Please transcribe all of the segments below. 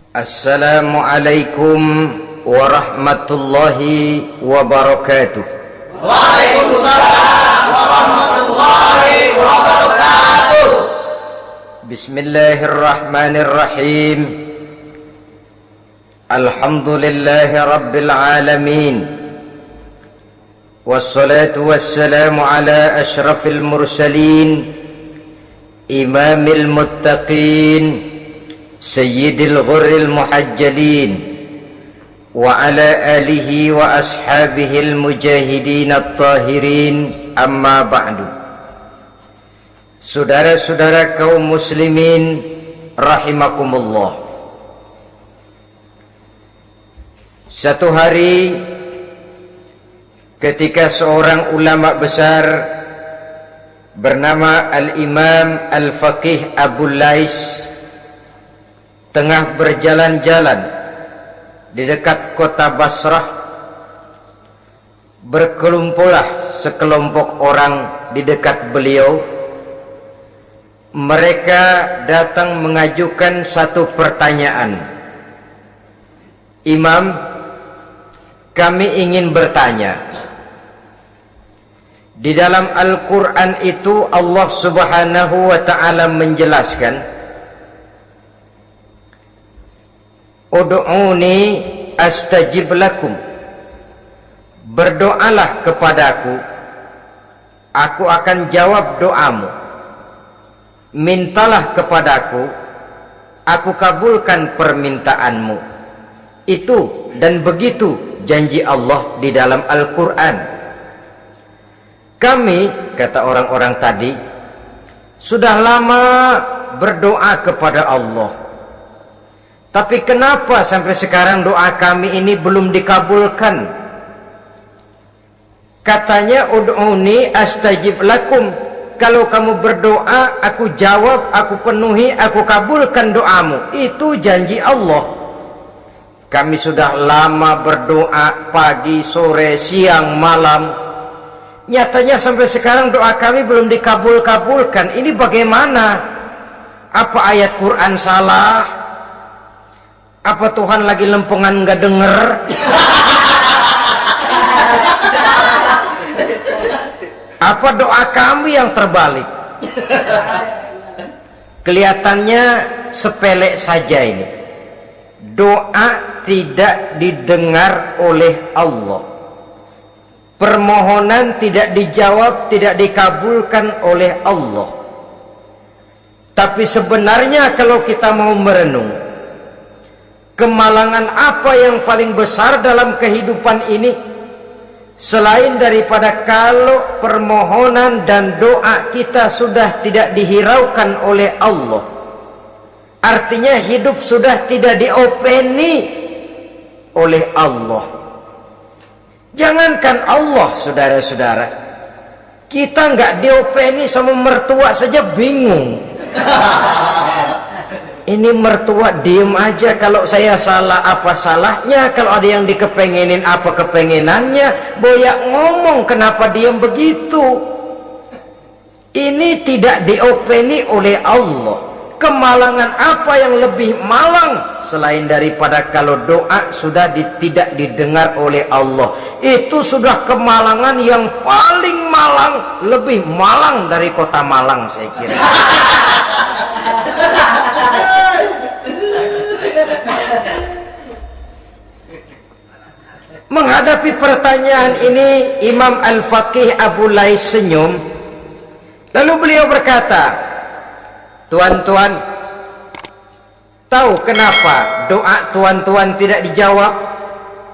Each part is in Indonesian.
Assalamualaikum warahmatullahi wabarakatuh. Waalaikumsalam warahmatullahi wabarakatuh. Bismillahirrahmanirrahim. Alhamdulillahi rabbil alamin. Wassalatu wassalamu ala ashrafil mursalin, imamil muttaqin, sayyidil ghurril muhajjalin, wa ala alihi wa ashabihil mujahidin at-tahirin, amma ba'du. Saudara-saudara kaum muslimin rahimakumullah. Satu hari ketika seorang ulama besar bernama Al-Imam Al-Faqih Abu Lais tengah berjalan-jalan di dekat kota Basrah, berkelumpulah sekelompok orang di dekat beliau. Mereka datang mengajukan satu pertanyaan. Imam, kami ingin bertanya. Di dalam Al-Quran itu Allah Subhanahu wa ta'ala menjelaskan, Ud'uni astajib lakum. Berdoalah kepadaku, aku akan jawab doamu. Mintalah kepadaku, aku kabulkan permintaanmu. Itu dan begitu janji Allah di dalam Al-Quran. Kami, kata orang-orang tadi, sudah lama berdoa kepada Allah. Tapi kenapa sampai sekarang doa kami ini belum dikabulkan? Katanya, ud'uni astajib lakum. Kalau kamu berdoa, aku jawab, aku penuhi, aku kabulkan doamu. Itu janji Allah. Kami sudah lama berdoa pagi, sore, siang, malam. Nyatanya sampai sekarang doa kami belum dikabulkan. Ini bagaimana? Apa ayat Quran salah? Apa Tuhan lagi lempengan nggak denger? Apa doa kami yang terbalik? Kelihatannya sepele saja ini. Doa tidak didengar oleh Allah. Permohonan tidak dijawab, tidak dikabulkan oleh Allah. Tapi sebenarnya kalau kita mau merenung, kemalangan apa yang paling besar dalam kehidupan ini selain daripada kalau permohonan dan doa kita sudah tidak dihiraukan oleh Allah? Artinya hidup sudah tidak diopeni oleh Allah. Jangankan Allah, saudara-saudara, kita nggak diopeni sama mertua saja bingung. Ini mertua diem aja, kalau saya salah apa salahnya, kalau ada yang dikepengenin apa kepengenannya, boyak ngomong kenapa diem begitu. Ini tidak diopeni oleh Allah. Kemalangan apa yang lebih malang selain daripada kalau doa sudah tidak didengar oleh Allah? Itu sudah kemalangan yang paling malang, lebih malang dari kota Malang saya kira. Menghadapi pertanyaan ini, Imam Al-Faqih Abu Lais senyum. Lalu beliau berkata, tuan-tuan, tahu kenapa doa tuan-tuan tidak dijawab,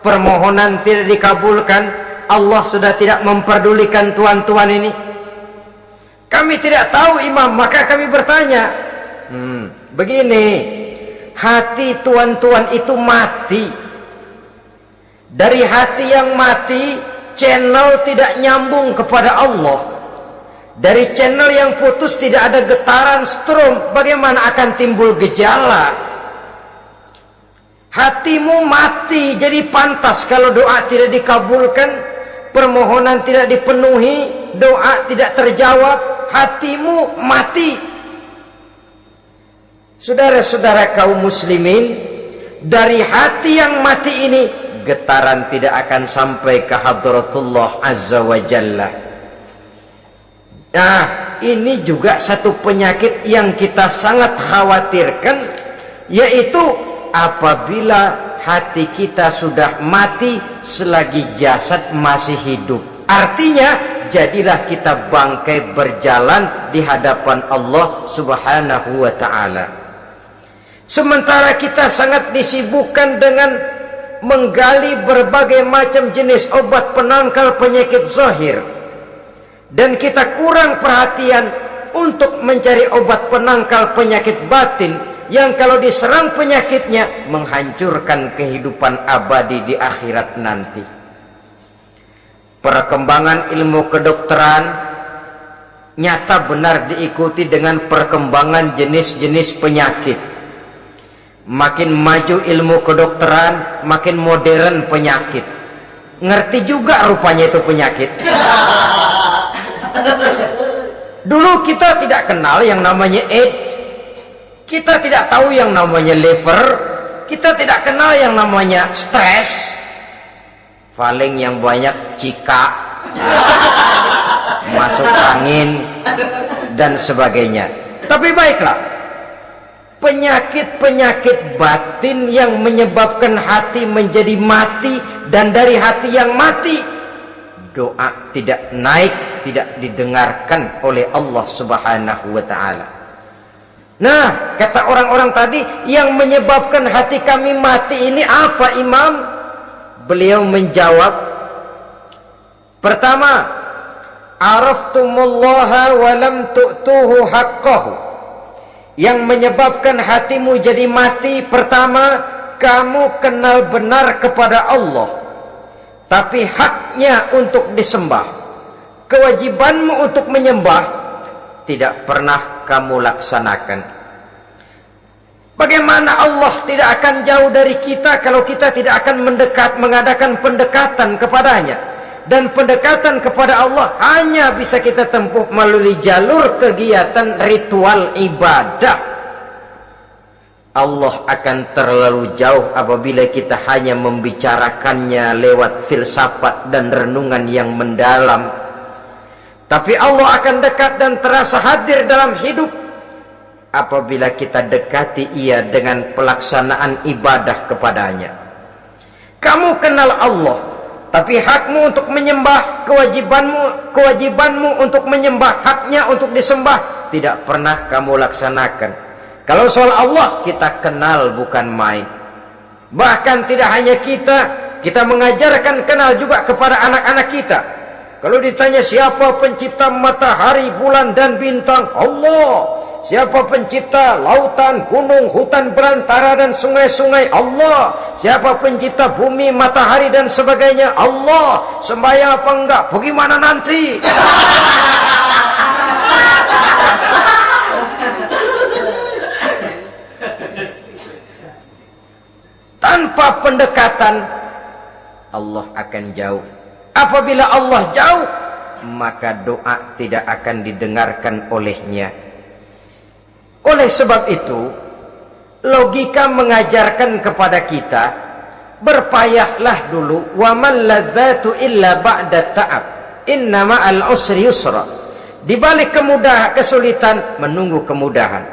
permohonan tidak dikabulkan? Allah sudah tidak memperdulikan tuan-tuan ini. Kami tidak tahu, Imam, maka kami bertanya. Begini, hati tuan-tuan itu mati. Dari hati yang mati, channel tidak nyambung kepada Allah. Dari channel yang putus tidak ada getaran strom, bagaimana akan timbul gejala? Hatimu mati, jadi pantas kalau doa tidak dikabulkan, permohonan tidak dipenuhi, doa tidak terjawab, hatimu mati. Saudara-saudara kaum muslimin, dari hati yang mati ini getaran tidak akan sampai ke hadratullah azza wa jalla. Nah, ini juga satu penyakit yang kita sangat khawatirkan, yaitu apabila hati kita sudah mati selagi jasad masih hidup. Artinya jadilah kita bangkai berjalan di hadapan Allah subhanahu wa ta'ala. Sementara kita sangat disibukkan dengan menggali berbagai macam jenis obat penangkal penyakit zahir, dan kita kurang perhatian untuk mencari obat penangkal penyakit batin yang kalau diserang penyakitnya menghancurkan kehidupan abadi di akhirat nanti. Perkembangan ilmu kedokteran nyata benar diikuti dengan perkembangan jenis-jenis penyakit. Makin maju ilmu kedokteran, makin modern penyakit. Ngerti juga rupanya itu penyakit. Dulu kita tidak kenal yang namanya AIDS, kita tidak tahu yang namanya liver, kita tidak kenal yang namanya stres, paling yang banyak cika, masuk angin dan sebagainya. Tapi baiklah, penyakit-penyakit batin yang menyebabkan hati menjadi mati, dan dari hati yang mati doa tidak naik, tidak didengarkan oleh Allah subhanahu wa ta'ala. Nah, kata orang-orang tadi, yang menyebabkan hati kami mati ini apa, Imam? Beliau menjawab, pertama, araftumullaha wa lam tu'tuhu haqqahu. Yang menyebabkan hatimu jadi mati, pertama, kamu kenal benar kepada Allah, tapi haknya untuk disembah, kewajibanmu untuk menyembah, tidak pernah kamu laksanakan. Bagaimana Allah tidak akan jauh dari kita kalau kita tidak akan mengadakan pendekatan kepadanya? Dan pendekatan kepada Allah hanya bisa kita tempuh melalui jalur kegiatan ritual ibadah. Allah akan terlalu jauh apabila kita hanya membicarakannya lewat filsafat dan renungan yang mendalam. Tapi Allah akan dekat dan terasa hadir dalam hidup apabila kita dekati ia dengan pelaksanaan ibadah kepadanya. Kamu kenal Allah, tapi hakmu untuk menyembah, kewajibanmu untuk menyembah, haknya untuk disembah, tidak pernah kamu laksanakan. Kalau soal Allah kita kenal bukan main. Bahkan tidak hanya kita mengajarkan kenal juga kepada anak-anak kita. Kalau ditanya siapa pencipta matahari, bulan dan bintang, Allah. Siapa pencipta lautan, gunung, hutan belantara dan sungai-sungai, Allah. Siapa pencipta bumi, matahari dan sebagainya, Allah. Sembahyang apa enggak? Bagaimana nanti? Tanpa pendekatan Allah akan jauh. Apabila Allah jauh, maka doa tidak akan didengarkan olehnya. Oleh sebab itu, logika mengajarkan kepada kita, berpayahlah dulu, wa man ladzatu illa ba'da ta'ab, inna ma'al usri yusra. Di balik kesulitan menunggu kemudahan.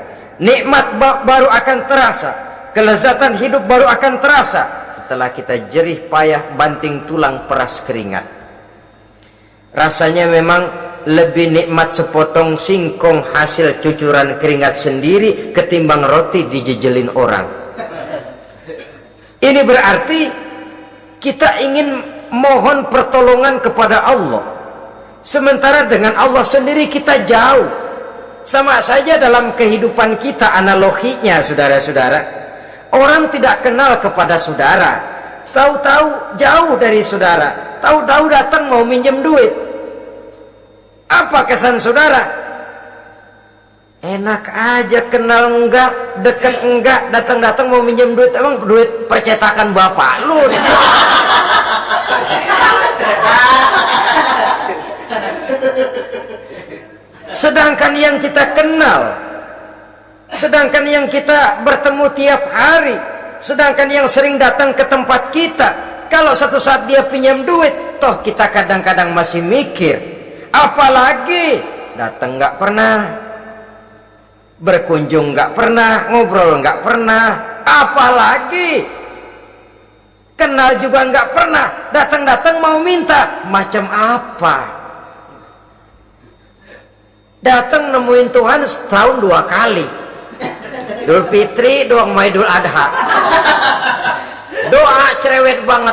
Nikmat baru akan terasa, kelezatan hidup baru akan terasa setelah kita jerih payah banting tulang peras keringat. Rasanya memang lebih nikmat sepotong singkong hasil cucuran keringat sendiri ketimbang roti dijejelin orang. Ini berarti kita ingin mohon pertolongan kepada Allah, sementara dengan Allah sendiri kita jauh. Sama saja dalam kehidupan kita analoginya, saudara-saudara. Orang tidak kenal kepada saudara, tahu-tahu jauh dari saudara, tahu-tahu datang mau minjem duit. Apa kesan saudara? Enak aja, kenal enggak, dekat enggak, datang-datang mau minjem duit. Emang duit percetakan bapak lu? Sedangkan yang kita kenal, sedangkan yang kita bertemu tiap hari, Sedangkan yang sering datang ke tempat kita, kalau satu saat dia pinjam duit, toh kita kadang-kadang masih mikir. Apalagi datang nggak pernah, berkunjung nggak pernah, ngobrol nggak pernah, apalagi kenal juga nggak pernah, datang-datang mau minta. Macam apa? Datang nemuin Tuhan setahun 2 kali, Idul Fitri, doang sama Idul Adha. Doa cerewet banget,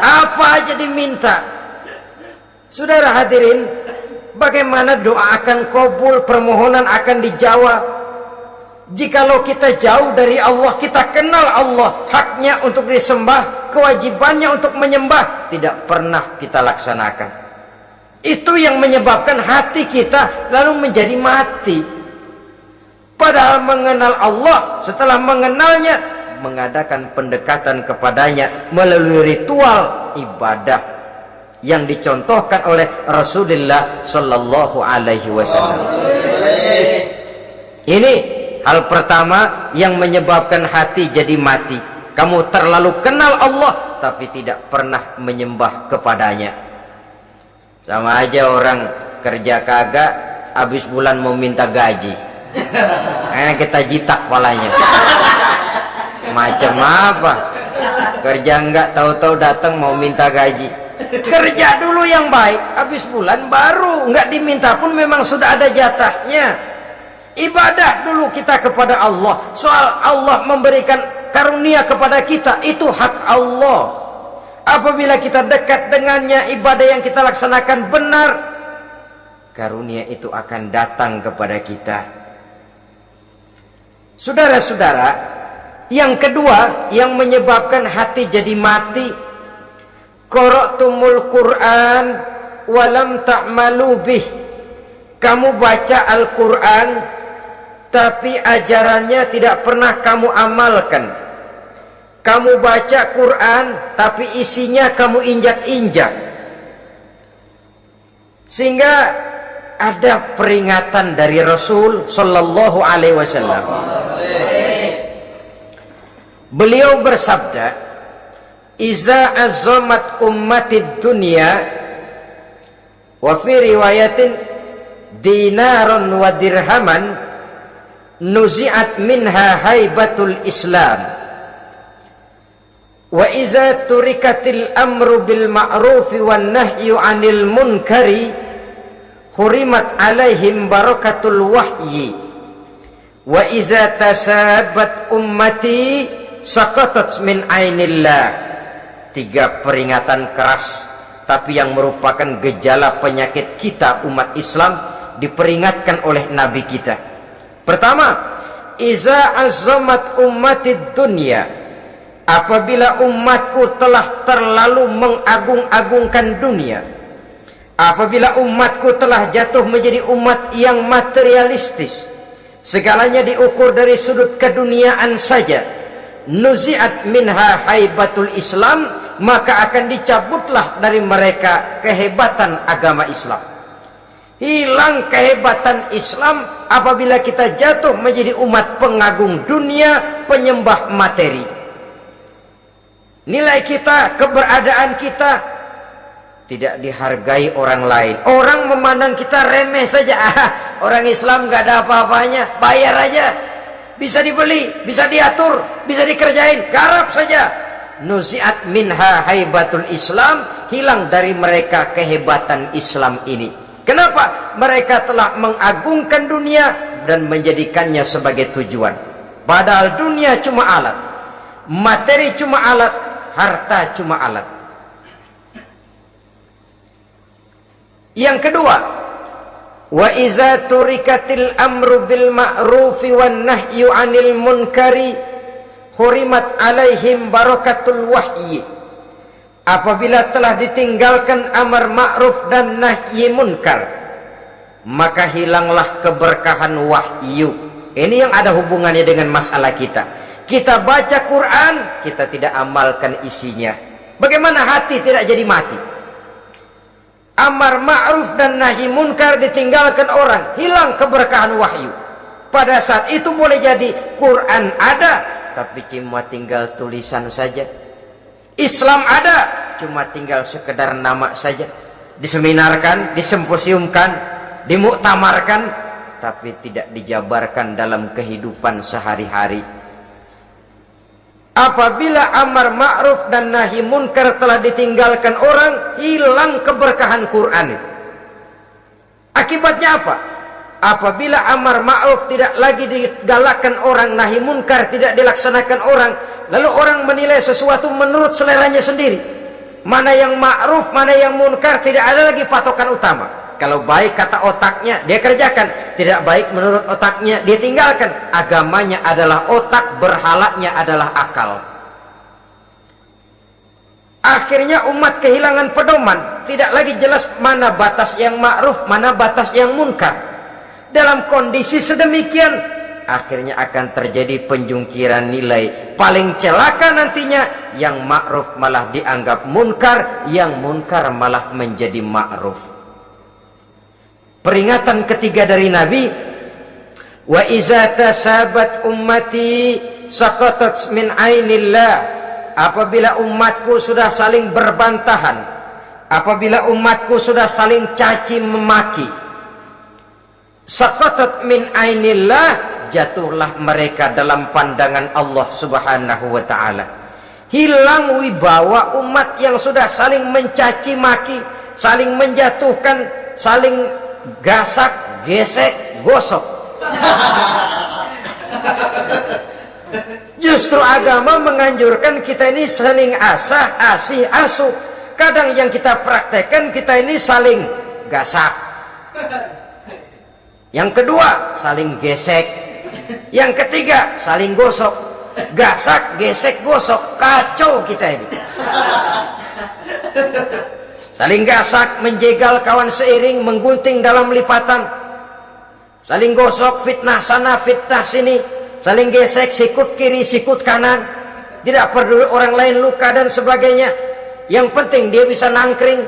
apa aja diminta. Saudara hadirin, bagaimana doa akan kabul, permohonan akan dijawab jikalau kita jauh dari Allah, kita kenal Allah, haknya untuk disembah, kewajibannya untuk menyembah, tidak pernah kita laksanakan. Itu yang menyebabkan hati kita lalu menjadi mati. Padahal mengenal Allah, setelah mengenalnya, mengadakan pendekatan kepadanya melalui ritual ibadah yang dicontohkan oleh Rasulullah Sallallahu Alaihi Wasallam. Ini hal pertama yang menyebabkan hati jadi mati. Kamu terlalu kenal Allah tapi tidak pernah menyembah kepadanya. Sama aja orang kerja kagak, habis bulan mau minta gaji, kita jitak kepalanya. Macam apa? Kerja enggak, tahu-tahu datang mau minta gaji. Kerja dulu yang baik, habis bulan baru enggak diminta pun memang sudah ada jatahnya. Ibadah dulu kita kepada Allah. Soal Allah memberikan karunia kepada kita, itu hak Allah. Apabila kita dekat dengannya, ibadah yang kita laksanakan benar, karunia itu akan datang kepada kita. Saudara-saudara, yang kedua yang menyebabkan hati jadi mati, qara'tumul Qur'an walam ta'malu bih. Kamu baca Al-Quran tapi ajarannya tidak pernah kamu amalkan. Kamu baca Quran tapi isinya kamu injak-injak. Sehingga ada peringatan dari Rasul Sallallahu Alaihi Wasallam. Beliau bersabda, "Iza azzamat ummatid dunya wa fi riwayatin dinaron wa dirhaman nuzi'at minha haibatul Islam. Wa iza turikatil amru bil ma'rufi wan nahyu 'anil munkari hurimat 'alaihim barakatul wahyi. Wa iza tasabat ummati saqatat min 'ainillah." 3 peringatan keras tapi yang merupakan gejala penyakit kita umat Islam diperingatkan oleh Nabi kita. Pertama, iza azzamat ummatid dunya. Apabila umatku telah terlalu mengagung-agungkan dunia, apabila umatku telah jatuh menjadi umat yang materialistis, segalanya diukur dari sudut keduniaan saja, nuzi'at minha haibatul Islam, maka akan dicabutlah dari mereka kehebatan agama Islam. Hilang kehebatan Islam apabila kita jatuh menjadi umat pengagung dunia, penyembah materi. Nilai kita, keberadaan kita tidak dihargai orang lain. Orang memandang kita remeh saja. Orang Islam gak ada apa-apanya, bayar aja, bisa dibeli, bisa diatur, bisa dikerjain, garap saja. Nuzi'at minha haibatul Islam, hilang dari mereka kehebatan Islam ini. Kenapa? Mereka telah mengagungkan dunia dan menjadikannya sebagai tujuan. Padahal dunia cuma alat, materi cuma alat, harta cuma alat. Yang kedua, wa iza turikatil amru bil ma'rufi wan nahyu 'anil munkari hurimat 'alaihim barakatul wahyi. Apabila telah ditinggalkan amar ma'ruf dan nahi munkar, maka hilanglah keberkahan wahyu. Ini yang ada hubungannya dengan masalah kita. Kita baca Quran, kita tidak amalkan isinya. Bagaimana hati tidak jadi mati? Amar ma'ruf dan nahi munkar ditinggalkan orang, hilang keberkahan wahyu. Pada saat itu boleh jadi Quran ada, tapi cuma tinggal tulisan saja. Islam ada, cuma tinggal sekedar nama saja. Diseminarkan, disimposiumkan, dimuktamarkan, tapi tidak dijabarkan dalam kehidupan sehari-hari. Apabila amar ma'ruf dan nahi munkar telah ditinggalkan orang, hilang keberkahan Quran itu. Akibatnya apa? Apabila amar ma'ruf tidak lagi digalakkan orang, nahi munkar tidak dilaksanakan orang, lalu orang menilai sesuatu menurut seleranya sendiri. Mana yang ma'ruf, mana yang munkar, tidak ada lagi patokan utama. Kalau baik kata otaknya, dia kerjakan. Tidak baik menurut otaknya, dia tinggalkan. Agamanya adalah otak, berhalanya adalah akal. Akhirnya umat kehilangan pedoman. Tidak lagi jelas mana batas yang ma'ruf, mana batas yang munkar. Dalam kondisi sedemikian, akhirnya akan terjadi penjungkiran nilai. Paling celaka nantinya, yang ma'ruf malah dianggap munkar, yang munkar malah menjadi ma'ruf. Peringatan ketiga dari Nabi, wa iza tasabat ummati saqatat min ainillah. Apabila umatku sudah saling berbantahan, apabila umatku sudah saling caci memaki, saqatat min ainillah, jatuhlah mereka dalam pandangan Allah Subhanahu wa taala. Hilang wibawa umat yang sudah saling mencaci maki, saling menjatuhkan, saling gasak, gesek, gosok. Justru agama menganjurkan kita ini saling asah, asih, asuh. Kadang yang kita praktekkan, kita ini saling gasak. Yang kedua, saling gesek. Yang ketiga, saling gosok. Gasak, gesek, gosok, kacau kita ini. Saling gasak, menjegal kawan seiring, menggunting dalam lipatan. Saling gosok, fitnah sana, fitnah sini. Saling gesek, sikut kiri, sikut kanan. Tidak peduli orang lain luka dan sebagainya. Yang penting dia bisa nangkring.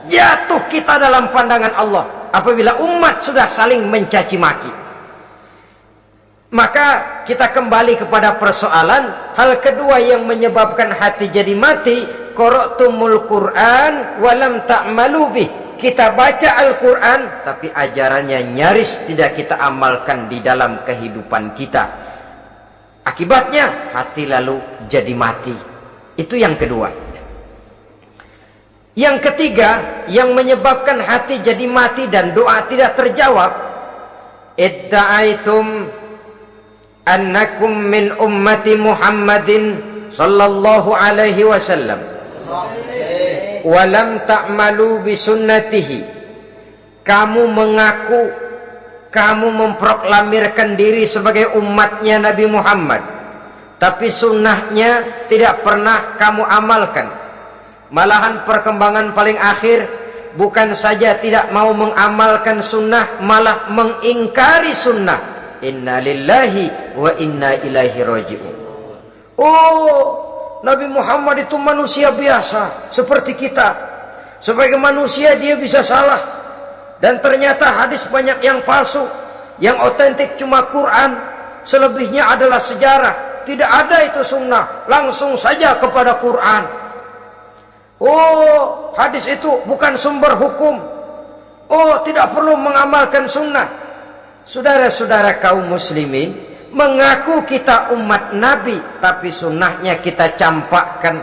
Jatuh kita dalam pandangan Allah apabila umat sudah saling mencaci maki. Maka kita kembali kepada persoalan hal kedua yang menyebabkan hati jadi mati, qara'tumul Qur'an walam ta'malu bih. Kita baca Al-Qur'an tapi ajarannya nyaris tidak kita amalkan di dalam kehidupan kita. Akibatnya hati lalu jadi mati. Itu yang kedua. Yang ketiga yang menyebabkan hati jadi mati dan doa tidak terjawab, idda'aitum annakum min ummati Muhammadin sallallahu alaihi wasallam wa lam ta'malu bi sunnatihi. Kamu mengaku, kamu memproklamirkan diri sebagai umatnya Nabi Muhammad, tapi sunnahnya tidak pernah kamu amalkan. Malahan perkembangan paling akhir bukan saja tidak mau mengamalkan sunnah, malah mengingkari sunnah. Inna lillahi wa inna ilaihi raji'un. Oh, Nabi Muhammad itu manusia biasa seperti kita. Sebagai manusia dia bisa salah. Dan ternyata hadis banyak yang palsu. Yang otentik cuma Quran. Selebihnya adalah sejarah. Tidak ada itu sunnah. Langsung saja kepada Quran. Oh, hadis itu bukan sumber hukum. Oh, tidak perlu mengamalkan sunnah. Saudara-saudara kaum muslimin, mengaku kita umat Nabi, tapi sunnahnya kita campakkan,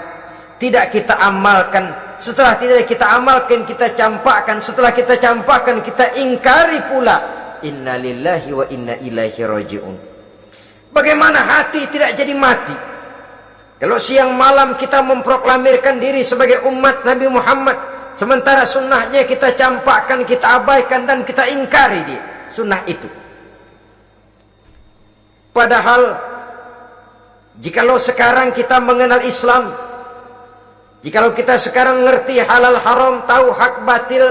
tidak kita amalkan. Setelah tidak kita amalkan, kita campakkan. Setelah kita campakkan, kita ingkari pula. Inna lillahi wa inna ilaihi raji'un. Bagaimana hati tidak jadi mati? Kalau siang malam kita memproklamirkan diri sebagai umat Nabi Muhammad, sementara sunnahnya kita campakkan, kita abaikan, dan kita ingkari dia sunnah itu. Padahal jikalau sekarang kita mengenal Islam, jikalau kita sekarang ngerti halal haram, tahu hak batil,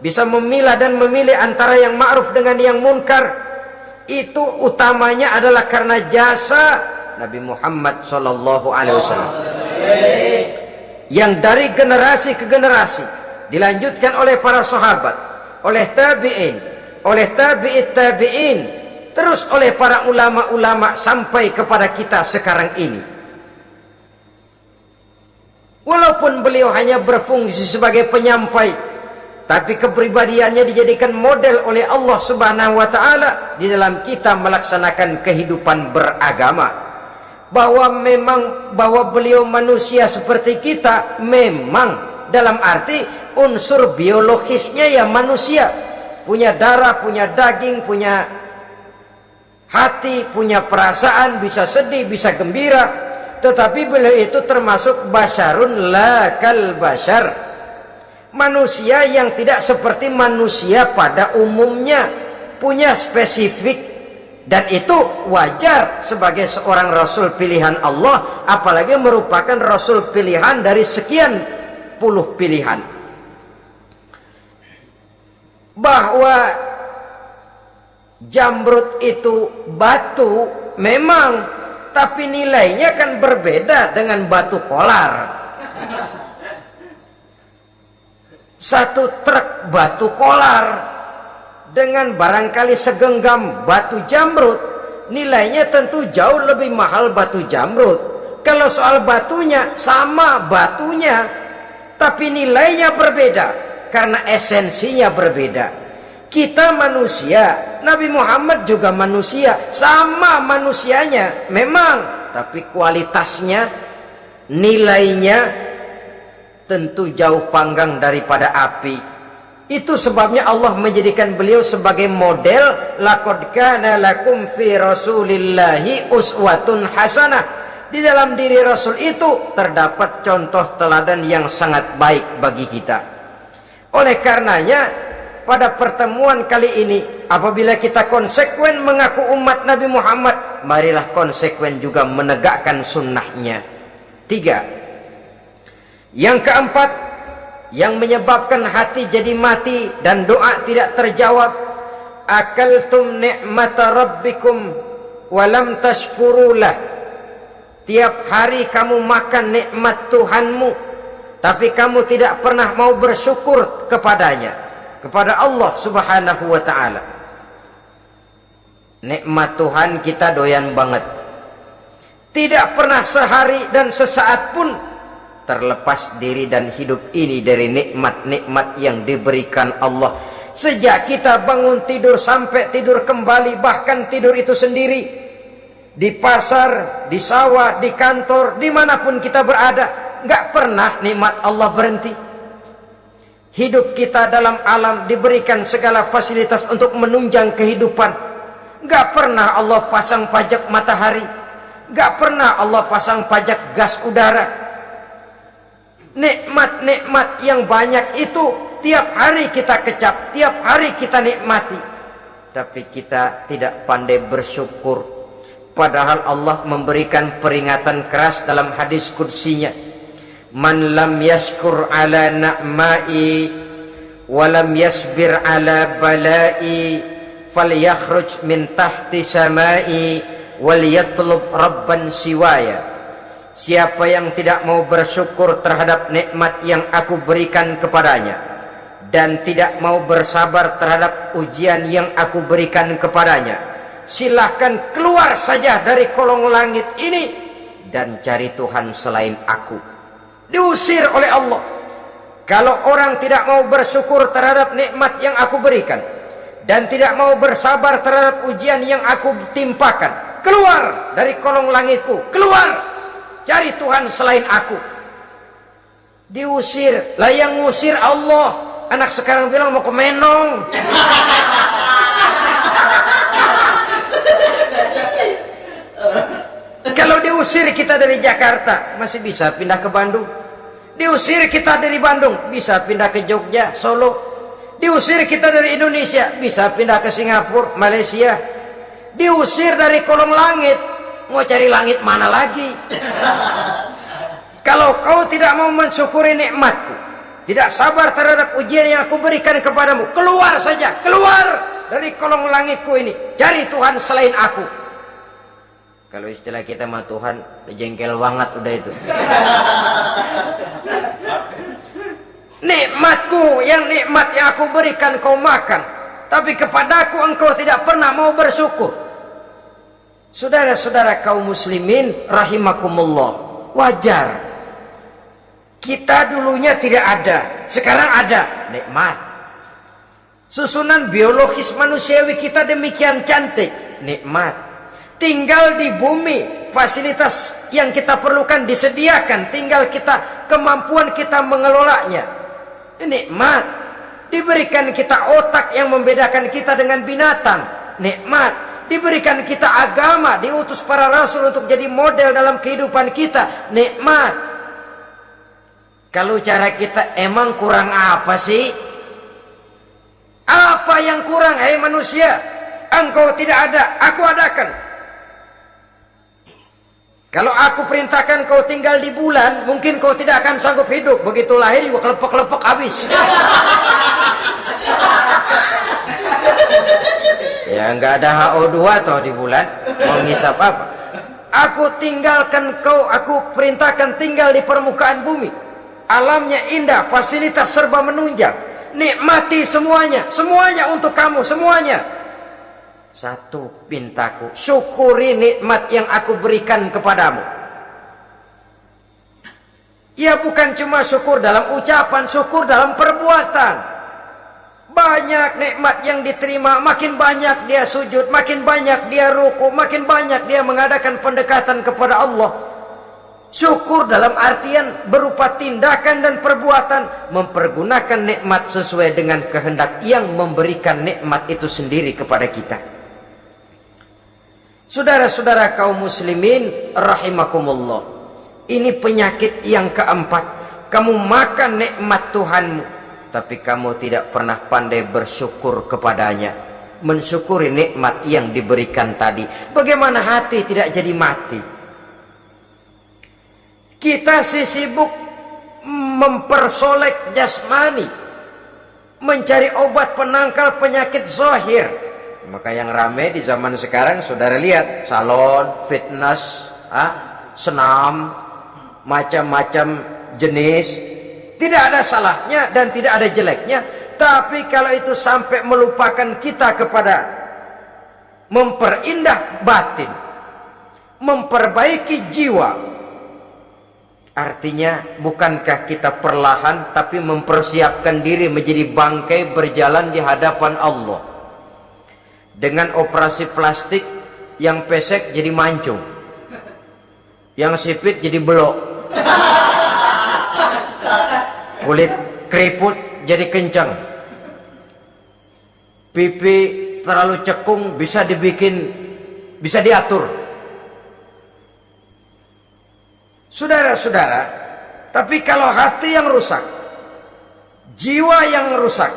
bisa memilah dan memilih antara yang ma'ruf dengan yang munkar, itu utamanya adalah karena jasa Nabi Muhammad sallallahu alaihi wasallam yang dari generasi ke generasi dilanjutkan oleh para sahabat, oleh tabi'in, oleh tabi'in, terus oleh para ulama-ulama sampai kepada kita sekarang ini. Walaupun beliau hanya berfungsi sebagai penyampai, tapi kepribadiannya dijadikan model oleh Allah Subhanahu wa taala di dalam kita melaksanakan kehidupan beragama. Bahwa beliau manusia seperti kita, memang dalam arti unsur biologisnya ya manusia, punya darah, punya daging, punya hati, punya perasaan, bisa sedih, bisa gembira. Tetapi beliau itu termasuk basyarun la kal basyar, manusia yang tidak seperti manusia pada umumnya, punya spesifik, dan itu wajar sebagai seorang rasul pilihan Allah, apalagi merupakan rasul pilihan dari sekian puluh pilihan. Bahwa jamrud itu batu memang, tapi nilainya kan berbeda dengan batu kolar. Satu truk batu kolar dengan barangkali segenggam batu jamrud, nilainya tentu jauh lebih mahal batu jamrud. Kalau soal batunya, sama batunya, tapi nilainya berbeda karena esensinya berbeda. Kita manusia, Nabi Muhammad juga manusia, sama manusianya memang, tapi kualitasnya, nilainya tentu jauh panggang daripada api. Itu sebabnya Allah menjadikan beliau sebagai model. Laqad kana lakum fi rasulillahi uswatun hasanah. Di dalam diri Rasul itu terdapat contoh teladan yang sangat baik bagi kita. Oleh karenanya, pada pertemuan kali ini, apabila kita konsekuen mengaku umat Nabi Muhammad, marilah konsekuen juga menegakkan sunnahnya. 3. Yang keempat, yang menyebabkan hati jadi mati dan doa tidak terjawab, akaltum ni'mata rabbikum walam tashkurulah. Tiap hari kamu makan nikmat Tuhanmu, tapi kamu tidak pernah mau bersyukur kepadanya, kepada Allah Subhanahu wa ta'ala. Nikmat Tuhan kita doyan banget, tidak pernah sehari dan sesaat pun terlepas diri dan hidup ini dari nikmat-nikmat yang diberikan Allah. Sejak kita bangun tidur sampai tidur kembali, bahkan tidur itu sendiri, di pasar, di sawah, di kantor, dimanapun kita berada, nggak pernah nikmat Allah berhenti. Hidup kita dalam alam diberikan segala fasilitas untuk menunjang kehidupan. Nggak pernah Allah pasang pajak matahari, nggak pernah Allah pasang pajak gas udara. Nikmat-nikmat yang banyak itu tiap hari kita kecap, tiap hari kita nikmati, tapi kita tidak pandai bersyukur. Padahal Allah memberikan peringatan keras dalam hadis qudsinya, man lam yashkur ala na'mai wa lam yasbir ala balai falyakhruj min tahti samai wal yatlub rabban siwaya. Siapa yang tidak mau bersyukur terhadap nikmat yang aku berikan kepadanya, dan tidak mau bersabar terhadap ujian yang aku berikan kepadanya, silahkan keluar saja dari kolong langit ini dan cari Tuhan selain aku. Diusir oleh Allah. Kalau orang tidak mau bersyukur terhadap nikmat yang aku berikan, dan tidak mau bersabar terhadap ujian yang aku timpakan, keluar dari kolong langitku, keluar, cari Tuhan selain aku. Diusir. Lah yang ngusir Allah. Anak sekarang bilang mau ke Menong. Kalau diusir kita dari Jakarta, masih bisa pindah ke Bandung. Diusir kita dari Bandung, bisa pindah ke Jogja, Solo. Diusir kita dari Indonesia, bisa pindah ke Singapura, Malaysia. Diusir dari kolong langit, mau cari langit mana lagi? Kalau kau tidak mau mensyukuri nikmatku, tidak sabar terhadap ujian yang aku berikan kepadamu, keluar saja, keluar dari kolong langitku ini, cari Tuhan selain aku. Kalau istilah kita mah Tuhan, jengkel banget udah itu. Nikmatku, yang nikmat yang aku berikan kau makan, tapi kepadaku engkau tidak pernah mau bersyukur. Saudara-saudara kaum muslimin rahimakumullah, wajar. Kita dulunya tidak ada, sekarang ada, nikmat. Susunan biologis manusiawi kita demikian cantik, nikmat. Tinggal di bumi, fasilitas yang kita perlukan disediakan, tinggal kemampuan kita mengelolanya. Nikmat. Diberikan kita otak yang membedakan kita dengan binatang, nikmat. Diberikan kita agama, diutus para rasul untuk jadi model dalam kehidupan kita, nikmat. Kalau cara kita emang kurang apa sih? Apa yang kurang, hai manusia? Engkau tidak ada, aku adakan. Kalau aku perintahkan kau tinggal di bulan, mungkin kau tidak akan sanggup hidup. Begitu lahir juga kelepek-kelepek habis. Ya nggak ada HO2 toh di bulan. Mau ngisap apa? Aku tinggalkan kau, aku perintahkan tinggal di permukaan bumi. Alamnya indah, fasilitas serba menunjang. Nikmati semuanya, semuanya untuk kamu, semuanya. Satu pintaku, syukuri nikmat yang aku berikan kepadamu. Ya bukan cuma syukur dalam ucapan, syukur dalam perbuatan. Banyak nikmat yang diterima, makin banyak dia sujud, makin banyak dia ruku, makin banyak dia mengadakan pendekatan kepada Allah. Syukur dalam artian berupa tindakan dan perbuatan, mempergunakan nikmat sesuai dengan kehendak yang memberikan nikmat itu sendiri kepada kita. Saudara-saudara kaum muslimin rahimakumullah, ini penyakit yang keempat. Kamu makan nikmat Tuhanmu, tapi kamu tidak pernah pandai bersyukur kepadanya, mensyukuri nikmat yang diberikan tadi. Bagaimana hati tidak jadi mati? Kita sibuk mempersolek jasmani, mencari obat penangkal penyakit zahir. Maka yang ramai di zaman sekarang, saudara lihat, salon, fitness, senam, macam-macam jenis. Tidak ada salahnya dan tidak ada jeleknya. Tapi kalau itu sampai melupakan kita kepada memperindah batin, memperbaiki jiwa, artinya bukankah kita perlahan tapi mempersiapkan diri menjadi bangkai berjalan di hadapan Allah? Dengan operasi plastik, yang pesek jadi mancung, yang sipit jadi belok, kulit keriput jadi kencang, pipi terlalu cekung bisa diatur. Saudara-saudara, tapi kalau hati yang rusak, jiwa yang rusak,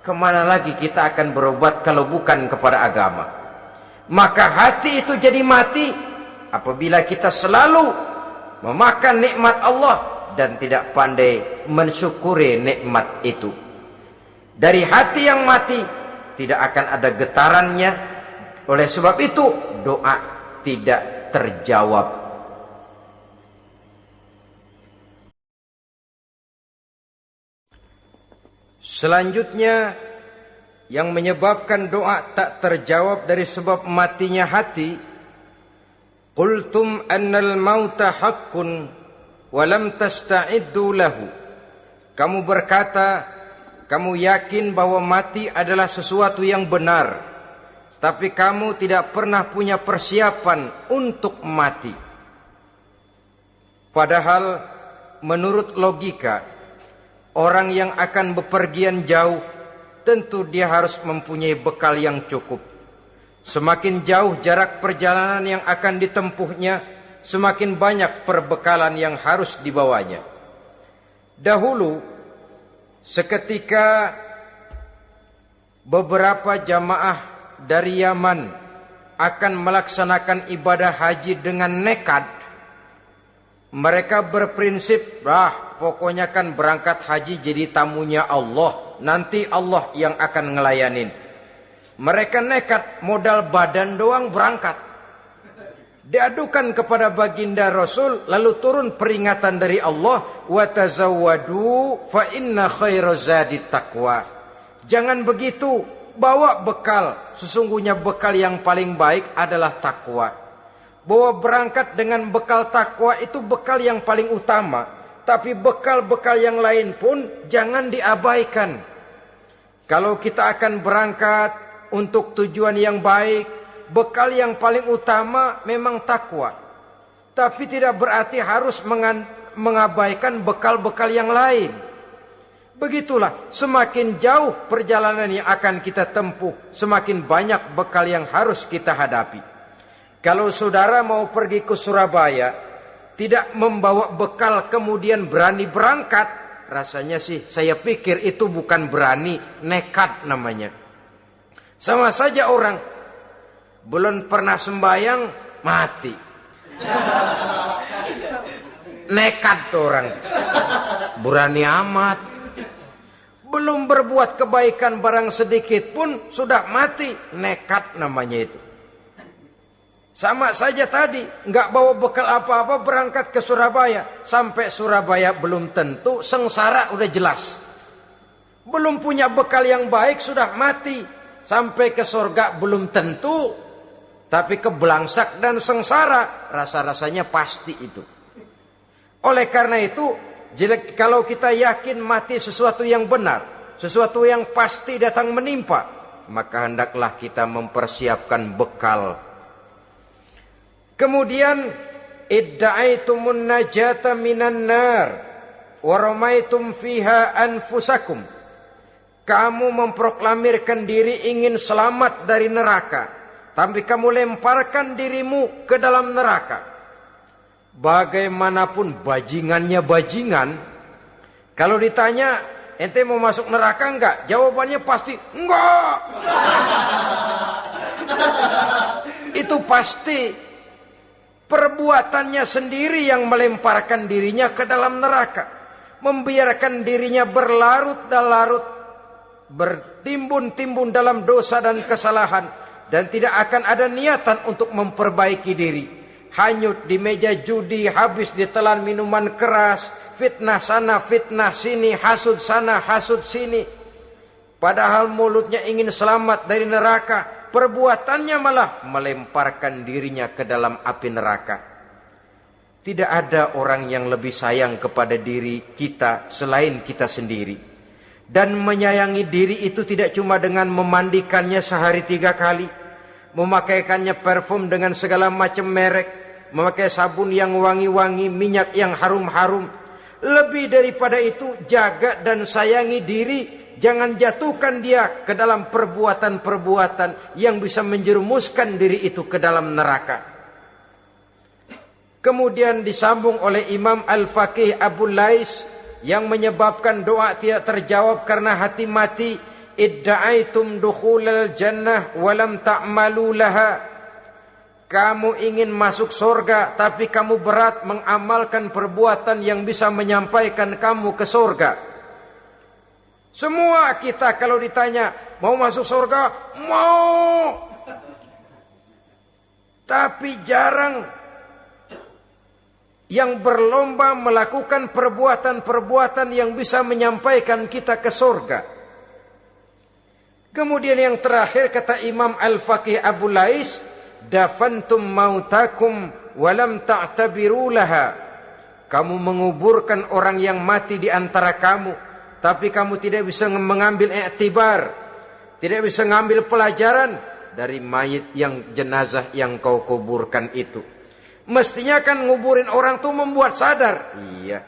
kemana lagi kita akan berobat kalau bukan kepada agama? Maka hati itu jadi mati apabila kita selalu memakan nikmat Allah dan tidak pandai mensyukuri nikmat itu. Dari hati yang mati tidak akan ada getarannya. Oleh sebab itu doa tidak terjawab. Selanjutnya, yang menyebabkan doa tak terjawab dari sebab matinya hati, qultum annal mauta haqqun wa lam tasta'iddu lahu. Kamu berkata, kamu yakin bahwa mati adalah sesuatu yang benar, tapi kamu tidak pernah punya persiapan untuk mati. Padahal menurut logika, orang yang akan bepergian jauh tentu dia harus mempunyai bekal yang cukup. Semakin jauh jarak perjalanan yang akan ditempuhnya, semakin banyak perbekalan yang harus dibawanya. Dahulu, seketika beberapa jamaah dari Yaman akan melaksanakan ibadah haji dengan nekat, mereka berprinsip, pokoknya kan berangkat haji jadi tamunya Allah, nanti Allah yang akan ngelayanin. Mereka nekat, modal badan doang berangkat. Diadukan kepada baginda Rasul, lalu turun peringatan dari Allah, wa tazawwadu fa inna khairaz zadi taqwa. Jangan begitu, bawa bekal. Sesungguhnya bekal yang paling baik adalah takwa. Bahwa berangkat dengan bekal takwa itu bekal yang paling utama. Tapi bekal-bekal yang lain pun jangan diabaikan. Kalau kita akan berangkat untuk tujuan yang baik, bekal yang paling utama memang takwa. Tapi tidak berarti harus mengabaikan bekal-bekal yang lain. Begitulah, semakin jauh perjalanan yang akan kita tempuh, semakin banyak bekal yang harus kita hadapi. Kalau saudara mau pergi ke Surabaya, tidak membawa bekal kemudian berani berangkat, rasanya sih saya pikir itu bukan berani, nekat namanya. Sama saja orang belum pernah sembahyang, mati. Nekat tuh orang, berani amat. Belum berbuat kebaikan barang sedikit pun sudah mati, nekat namanya itu. Sama saja tadi, nggak bawa bekal apa-apa berangkat ke Surabaya. Sampai Surabaya belum tentu, sengsara udah jelas. Belum punya bekal yang baik sudah mati. Sampai ke surga belum tentu, tapi kebelangsak dan sengsara rasa-rasanya pasti itu. Oleh karena itu, kalau kita yakin mati sesuatu yang benar, sesuatu yang pasti datang menimpa, maka hendaklah kita mempersiapkan bekal. Kemudian, idda'aitumun najata minan nar wa ramaitum fiha anfusakum. Kamu memproklamirkan diri ingin selamat dari neraka, tapi kamu lemparkan dirimu ke dalam neraka. Bagaimanapun bajingannya bajingan, kalau ditanya ente mau masuk neraka enggak, jawabannya pasti enggak. Itu pasti perbuatannya sendiri yang melemparkan dirinya ke dalam neraka, membiarkan dirinya berlarut-larut, bertimbun-timbun dalam dosa dan kesalahan, dan tidak akan ada niatan untuk memperbaiki diri. Hanyut di meja judi, habis ditelan minuman keras, fitnah sana, fitnah sini, hasud sana, hasud sini. Padahal mulutnya ingin selamat dari neraka, perbuatannya malah melemparkan dirinya ke dalam api neraka. Tidak ada orang yang lebih sayang kepada diri kita selain kita sendiri. Dan menyayangi diri itu tidak cuma dengan memandikannya sehari 3 kali, memakaikannya parfum dengan segala macam merek, memakai sabun yang wangi-wangi, minyak yang harum-harum. Lebih daripada itu, jaga dan sayangi diri. Jangan jatuhkan dia ke dalam perbuatan-perbuatan yang bisa menjerumuskan diri itu ke dalam neraka. Kemudian disambung oleh Imam Al-Faqih Abu Lais yang menyebabkan doa tidak terjawab karena hati mati. Idda'aitum dukhulal jannah walam ta'malu laha. Kamu ingin masuk surga, tapi kamu berat mengamalkan perbuatan yang bisa menyampaikan kamu ke surga. Semua kita kalau ditanya, mau masuk surga? Mau. Tapi jarang yang berlomba melakukan perbuatan-perbuatan yang bisa menyampaikan kita ke surga. Kemudian yang terakhir kata Imam Al-Faqih Abu Lais, dafantum mautakum walam ta'tabiru laha. Kamu menguburkan orang yang mati di antara kamu, tapi kamu tidak bisa mengambil iktibar, tidak bisa mengambil pelajaran dari mayit yang jenazah yang kau kuburkan itu. Mestinya kan nguburin orang tuh membuat sadar. Iya,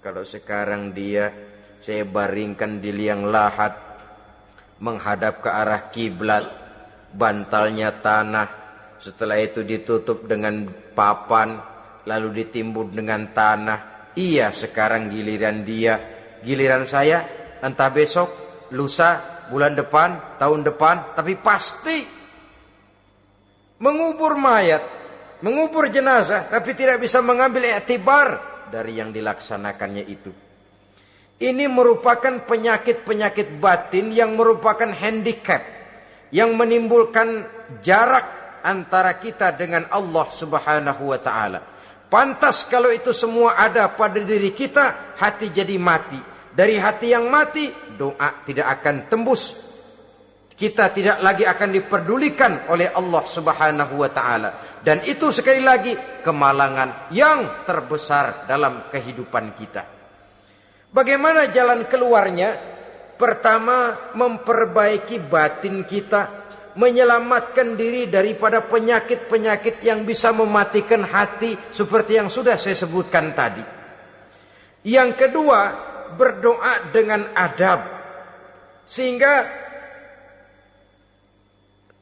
kalau sekarang saya baringkan di liang lahat, menghadap ke arah kiblat, bantalnya tanah, setelah itu ditutup dengan papan, lalu ditimbun dengan tanah. Iya, sekarang giliran dia, giliran saya, entah besok, lusa, bulan depan, tahun depan, tapi pasti mengubur mayat, mengubur jenazah, tapi tidak bisa mengambil iktibar dari yang dilaksanakannya itu. Ini merupakan penyakit-penyakit batin yang merupakan handicap, yang menimbulkan jarak antara kita dengan Allah Subhanahu wa ta'ala. Pantas kalau itu semua ada pada diri kita, hati jadi mati. Dari hati yang mati, doa tidak akan tembus. Kita tidak lagi akan diperdulikan oleh Allah Subhanahu wa taala. Dan itu sekali lagi kemalangan yang terbesar dalam kehidupan kita. Bagaimana jalan keluarnya? Pertama, memperbaiki batin kita, menyelamatkan diri daripada penyakit-penyakit yang bisa mematikan hati seperti yang sudah saya sebutkan tadi. Yang kedua, berdoa dengan adab. Sehingga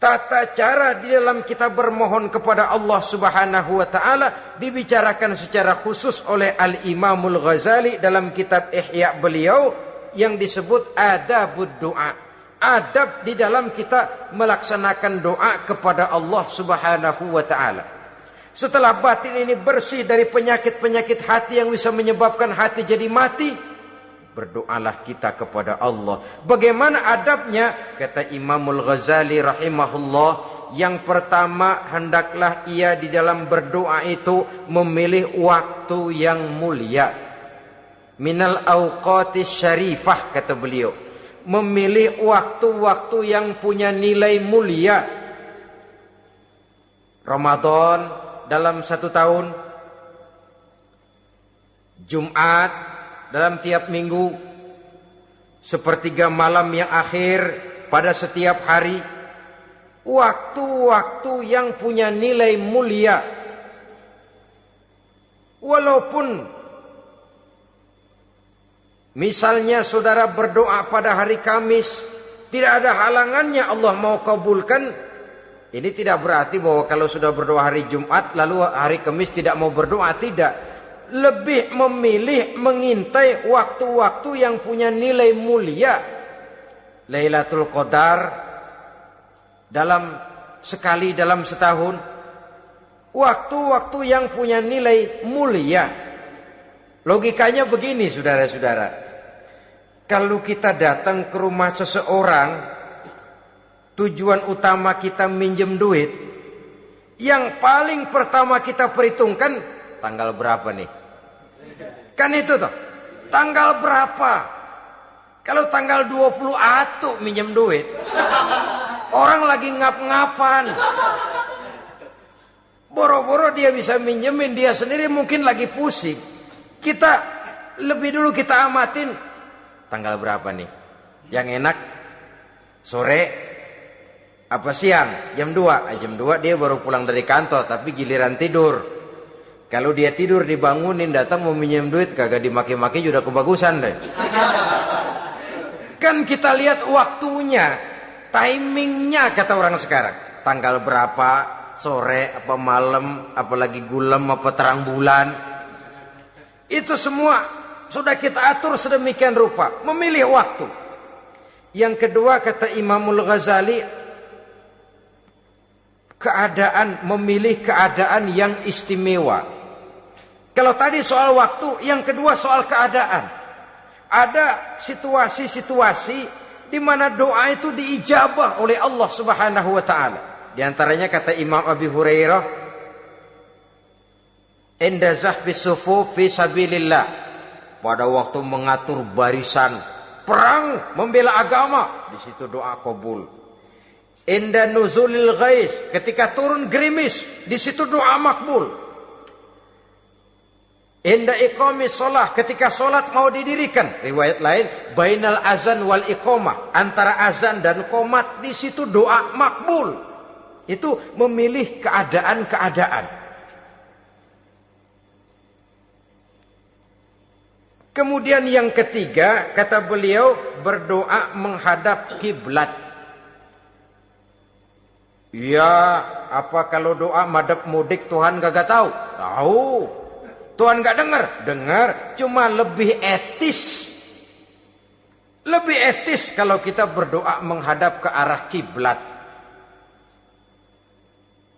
tata cara di dalam kita bermohon kepada Allah Subhanahu wa taala dibicarakan secara khusus oleh Al-Imamul Ghazali dalam kitab Ihya beliau yang disebut adabud doa. Adab di dalam kita melaksanakan doa kepada Allah Subhanahu wa taala. Setelah batin ini bersih dari penyakit-penyakit hati yang bisa menyebabkan hati jadi mati, berdoalah kita kepada Allah. Bagaimana adabnya? Kata Imamul Ghazali rahimahullah, yang pertama hendaklah ia di dalam berdoa itu memilih waktu yang mulia. Minal awqatis syarifah, kata beliau. Memilih waktu-waktu yang punya nilai mulia. Ramadan dalam 1 tahun, Jumat dalam tiap minggu, sepertiga malam yang akhir pada setiap hari. Waktu-waktu yang punya nilai mulia. Walaupun misalnya saudara berdoa pada hari Kamis, tidak ada halangannya Allah mau kabulkan. Ini tidak berarti bahwa kalau sudah berdoa hari Jumat lalu hari Kamis tidak mau berdoa, tidak. Lebih memilih mengintai waktu-waktu yang punya nilai mulia. Lailatul Qadar sekali dalam setahun. Waktu-waktu yang punya nilai mulia. Logikanya begini, saudara-saudara. Kalau kita datang ke rumah seseorang, tujuan utama kita minjem duit, yang paling pertama kita perhitungkan tanggal berapa nih? Kan itu toh, tanggal berapa? Kalau tanggal 20 atuh minjem duit, orang lagi ngap-ngapan, boro-boro dia bisa minjemin, dia sendiri mungkin lagi pusing. Kita lebih dulu kita amatin tanggal berapa nih? Yang enak sore apa siang? Jam 2. Jam 2 dia baru pulang dari kantor, tapi giliran tidur. Kalau dia tidur dibangunin datang mau minjem duit, kagak dimaki-maki sudah kebagusan deh. Kan kita lihat waktunya, timingnya kata orang sekarang. Tanggal berapa, sore apa malam, apalagi gulem apa terang bulan. Itu semua sudah kita atur sedemikian rupa, memilih waktu. Yang kedua kata Imamul Ghazali, memilih keadaan yang istimewa. Kalau tadi soal waktu, yang kedua soal keadaan. Ada situasi-situasi di mana doa itu diijabah oleh Allah Subhanahu wa taala. Di antaranya kata Imam Abi Hurairah, "Inda zahfis sufuf fi sabilillah." Pada waktu mengatur barisan perang membela agama, di situ doa kabul. Inda nuzulil ghais, ketika turun gerimis, di situ doa makbul. Inda iqamis shalah, ketika salat mau didirikan, riwayat lain bainal azan wal iqamah, antara azan dan qomat, di situ doa makbul. Itu memilih keadaan-keadaan. Kemudian yang ketiga kata beliau, berdoa menghadap kiblat. Ya, apa kalau doa madhab mudik Tuhan gak tahu? Tahu. Tuhan gak dengar? Dengar. Cuma lebih etis. Lebih etis kalau kita berdoa menghadap ke arah kiblat.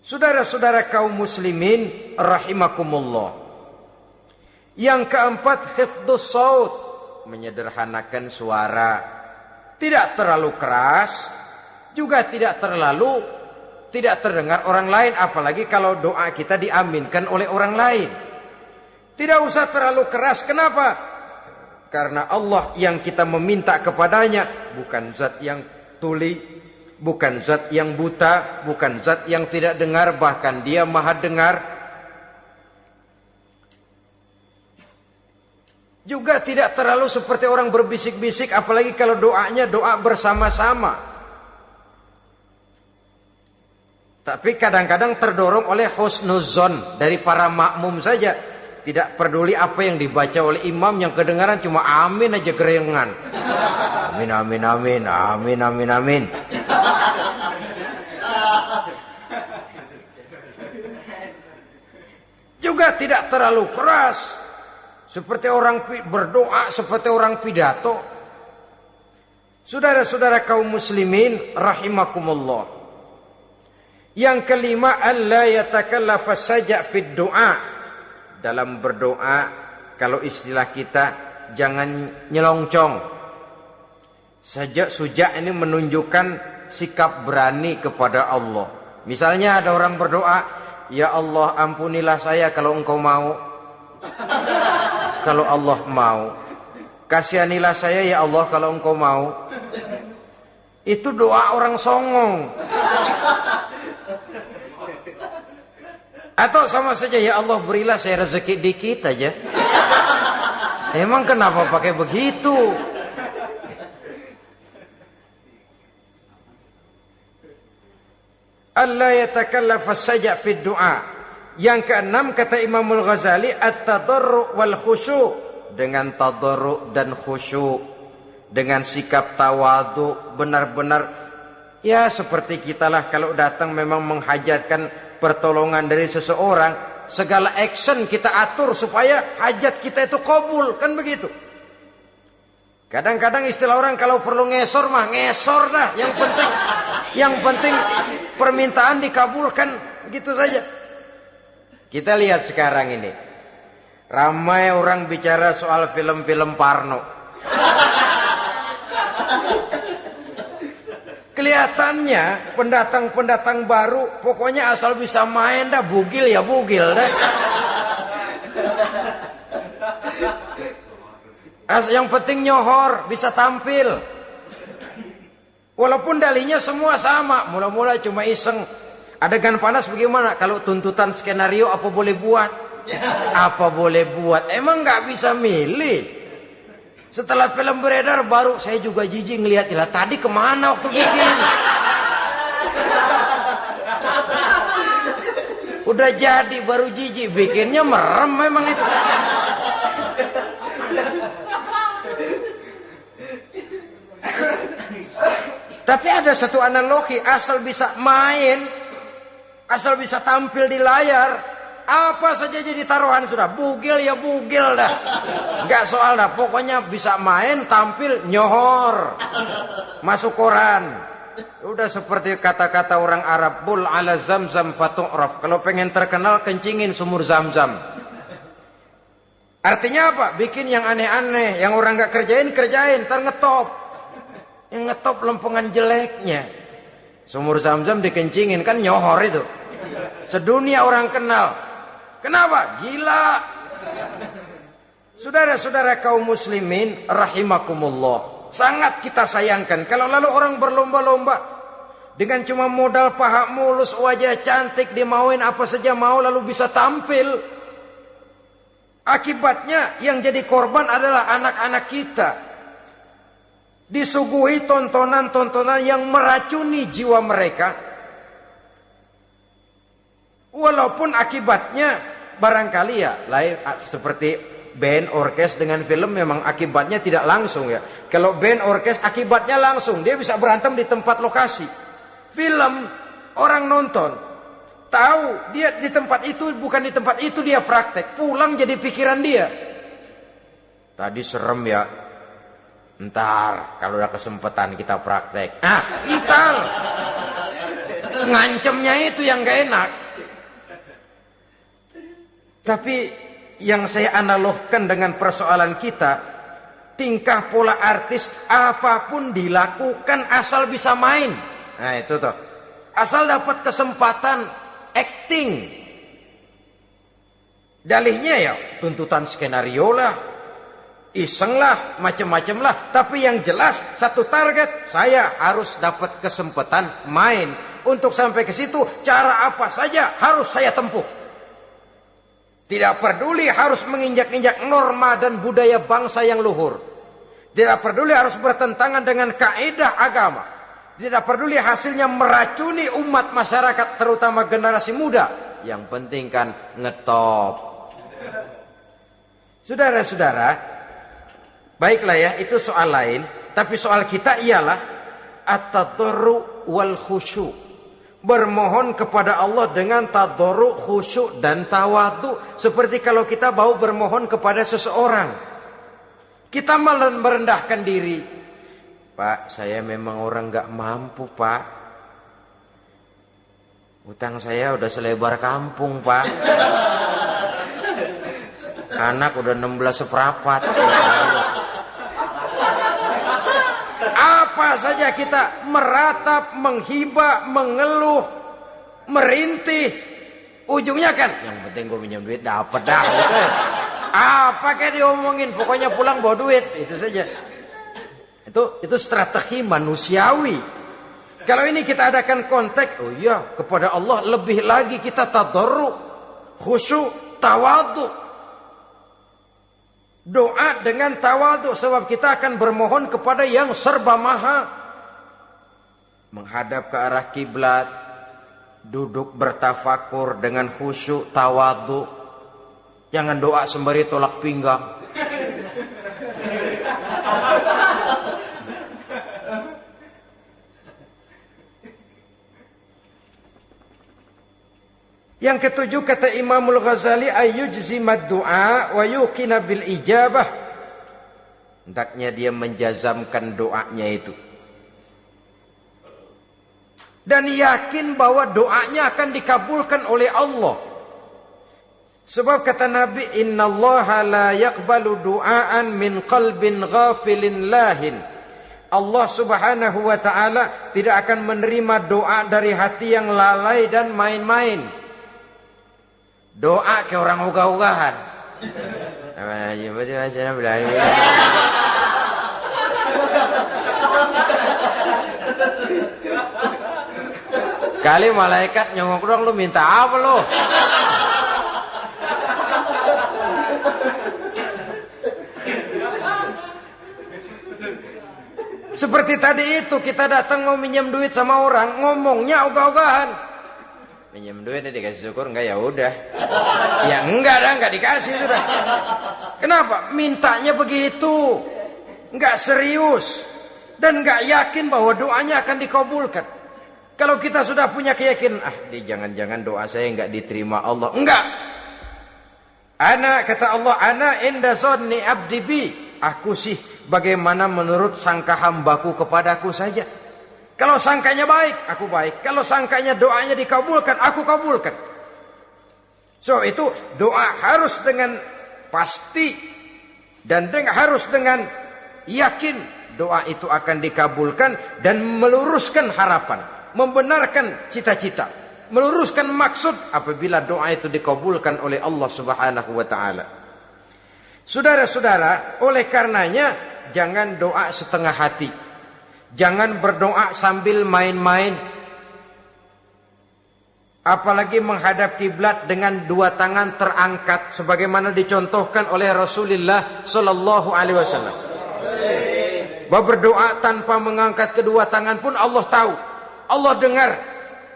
Saudara-saudara kaum muslimin rahimakumullah. Yang keempat, hifdzus saut, menyederhanakan suara. Tidak terlalu keras, juga tidak terdengar orang lain, apalagi kalau doa kita diaminkan oleh orang lain. Tidak usah terlalu keras. Kenapa? Karena Allah yang kita meminta kepadanya bukan zat yang tuli, bukan zat yang buta, bukan zat yang tidak dengar, bahkan dia maha dengar. Juga tidak terlalu seperti orang berbisik-bisik, apalagi kalau doanya doa bersama-sama. Tapi kadang-kadang terdorong oleh husnuzon dari para makmum saja. Tidak peduli apa yang dibaca oleh imam, yang kedengaran cuma amin aja gerengan. Amin, amin, amin, amin, amin, amin. Juga tidak terlalu keras. Seperti orang berdoa, seperti orang pidato. Saudara-saudara kaum muslimin rahimakumullah. Yang kelima, alla yatakallafa saja' fid du'a. Dalam berdoa, kalau istilah kita, jangan nyelongcong. Sajak sujak ini menunjukkan sikap berani kepada Allah. Misalnya ada orang berdoa, ya Allah ampunilah saya kalau engkau mau. Kalau Allah mau. Kasihanilah saya ya Allah kalau engkau mau. Itu doa orang songong. Atau sama saja, ya Allah berilah saya rezeki dikit aja. Emang kenapa pakai begitu? Allah yatakallafa saja fid du'a. Yang keenam kata Imam Al-Ghazali, at-tadarru' wal khusyu'. Dengan tadarru' dan khusyu', dengan sikap tawadu, benar-benar ya seperti kitalah kalau datang memang menghajatkan pertolongan dari seseorang, segala action kita atur supaya hajat kita itu kabul, kan begitu. Kadang-kadang istilah orang kalau perlu ngesor mah ngesor dah, yang penting permintaan dikabulkan, gitu saja. Kita lihat sekarang ini, ramai orang bicara soal film-film Parno. Kelihatannya pendatang-pendatang baru pokoknya asal bisa main dah, bugil ya bugil dah. Yang penting nyohor, bisa tampil. Walaupun dalihnya semua sama, mula-mula cuma iseng. Adegan panas bagaimana? Kalau tuntutan skenario apa boleh buat? Apa boleh buat? Emang nggak bisa milih. Setelah film beredar baru saya juga jijik ngeliat, lah tadi kemana waktu bikin? Udah jadi baru jijik, bikinnya merem memang itu. Tapi ada satu analogi, asal bisa main, asal bisa tampil di layar, apa saja jadi taruhan sudah. Bugil ya bugil dah. Enggak soal dah. Pokoknya bisa main, tampil, nyohor. Masuk koran. Udah seperti kata-kata orang Arab. Bul ala zamzam fatu'raf. Kalau pengen terkenal, kencingin sumur Zamzam. Artinya apa? Bikin yang aneh-aneh. Yang orang gak kerjain, kerjain. Ntar ngetop. Yang ngetop lempengan jeleknya. Sumur Zamzam dikencingin. Kan nyohor itu. Sedunia orang kenal. Kenapa? Gila. Saudara-saudara kaum muslimin rahimakumullah. Sangat kita sayangkan kalau lalu orang berlomba-lomba dengan cuma modal paha mulus, wajah cantik, dimauin apa saja mau lalu bisa tampil. Akibatnya yang jadi korban adalah anak-anak kita. Disuguhi tontonan-tontonan yang meracuni jiwa mereka. Walaupun akibatnya barangkali ya lain seperti band orkes dengan film, memang akibatnya tidak langsung ya. Kalau band orkes akibatnya langsung, dia bisa berantem di tempat lokasi. Film orang nonton tahu dia di tempat itu, bukan di tempat itu dia praktek, pulang jadi pikiran dia. Tadi serem ya. Ntar kalau udah kesempatan kita praktek. Ntar ngancemnya itu yang gak enak. Tapi yang saya analogkan dengan persoalan kita, tingkah pola artis apapun dilakukan asal bisa main. Nah itu tuh, asal dapat kesempatan acting. Dalihnya ya tuntutan skenario lah. iseng lah, macam-macam lah. Tapi yang jelas satu target, saya harus dapat kesempatan main. Untuk sampai ke situ, cara apa saja harus saya tempuh. Tidak peduli harus menginjak-injak norma dan budaya bangsa yang luhur. Tidak peduli harus bertentangan dengan kaidah agama. Tidak peduli hasilnya meracuni umat masyarakat, terutama generasi muda. Yang penting kan ngetop. Saudara-saudara, baiklah ya, itu soal lain. Tapi soal kita ialah at-tadarru wal khusyu'. Bermohon kepada Allah dengan tadarru', khusyuk dan tawadhu. Seperti kalau kita mau bermohon kepada seseorang, kita malah merendahkan diri. Pak, saya memang orang gak mampu, Pak. Utang saya udah selebar kampung, Pak. Anak udah 16 seperempat. Apa saja kita meratap, menghibah, mengeluh, merintih, ujungnya kan yang penting gue minjem duit dapat dah gitu. Apa kayak diomongin, pokoknya pulang bawa duit, itu saja. Itu strategi manusiawi. Kalau ini kita adakan konteks, oh iya, kepada Allah lebih lagi kita tadarru, khusyuk, tawadhu. Doa dengan tawadhu, sebab kita akan bermohon kepada yang serba maha. Menghadap ke arah kiblat, duduk bertafakur dengan khusyuk, tawadhu. Jangan doa sembari tolak pinggang. Yang ketujuh, kata Imamul Ghazali, ayyujzimad du'a wa yuqina bil ijabah. Hendaknya dia menjazamkan doanya itu dan yakin bahwa doanya akan dikabulkan oleh Allah. Sebab kata Nabi, innallaha la yaqbalu du'aan min qalbin ghafilin lahin. Allah subhanahu wa ta'ala tidak akan menerima doa dari hati yang lalai dan main-main. Doa ke orang ogah-ogahan. Kali malaikat nyongok dong, lu minta apa lu? Seperti tadi itu, kita datang mau minjem duit sama orang, ngomongnya ogah-ogahan. Minjem duit dikasih syukur enggak, ya udah. Ya enggak dah, enggak dikasih sudah. Kenapa? Mintanya begitu. Enggak serius dan enggak yakin bahwa doanya akan dikabulkan. Kalau kita sudah punya keyakinan, jangan-jangan doa saya enggak diterima Allah. Enggak. Kata Allah, ana inda zanni abdi bi. Aku sih bagaimana menurut sangka hambaku kepadaku saja. Kalau sangkanya baik, aku baik. Kalau sangkanya doanya dikabulkan, aku kabulkan. So itu doa harus dengan pasti dan harus dengan yakin doa itu akan dikabulkan dan meluruskan harapan, membenarkan cita-cita, meluruskan maksud apabila doa itu dikabulkan oleh Allah Subhanahu wa taala. Saudara-saudara, oleh karenanya jangan doa setengah hati. Jangan berdoa sambil main-main. Apalagi menghadap kiblat dengan dua tangan terangkat sebagaimana dicontohkan oleh Rasulullah sallallahu alaihi wasallam. Bahwa berdoa tanpa mengangkat kedua tangan pun Allah tahu, Allah dengar,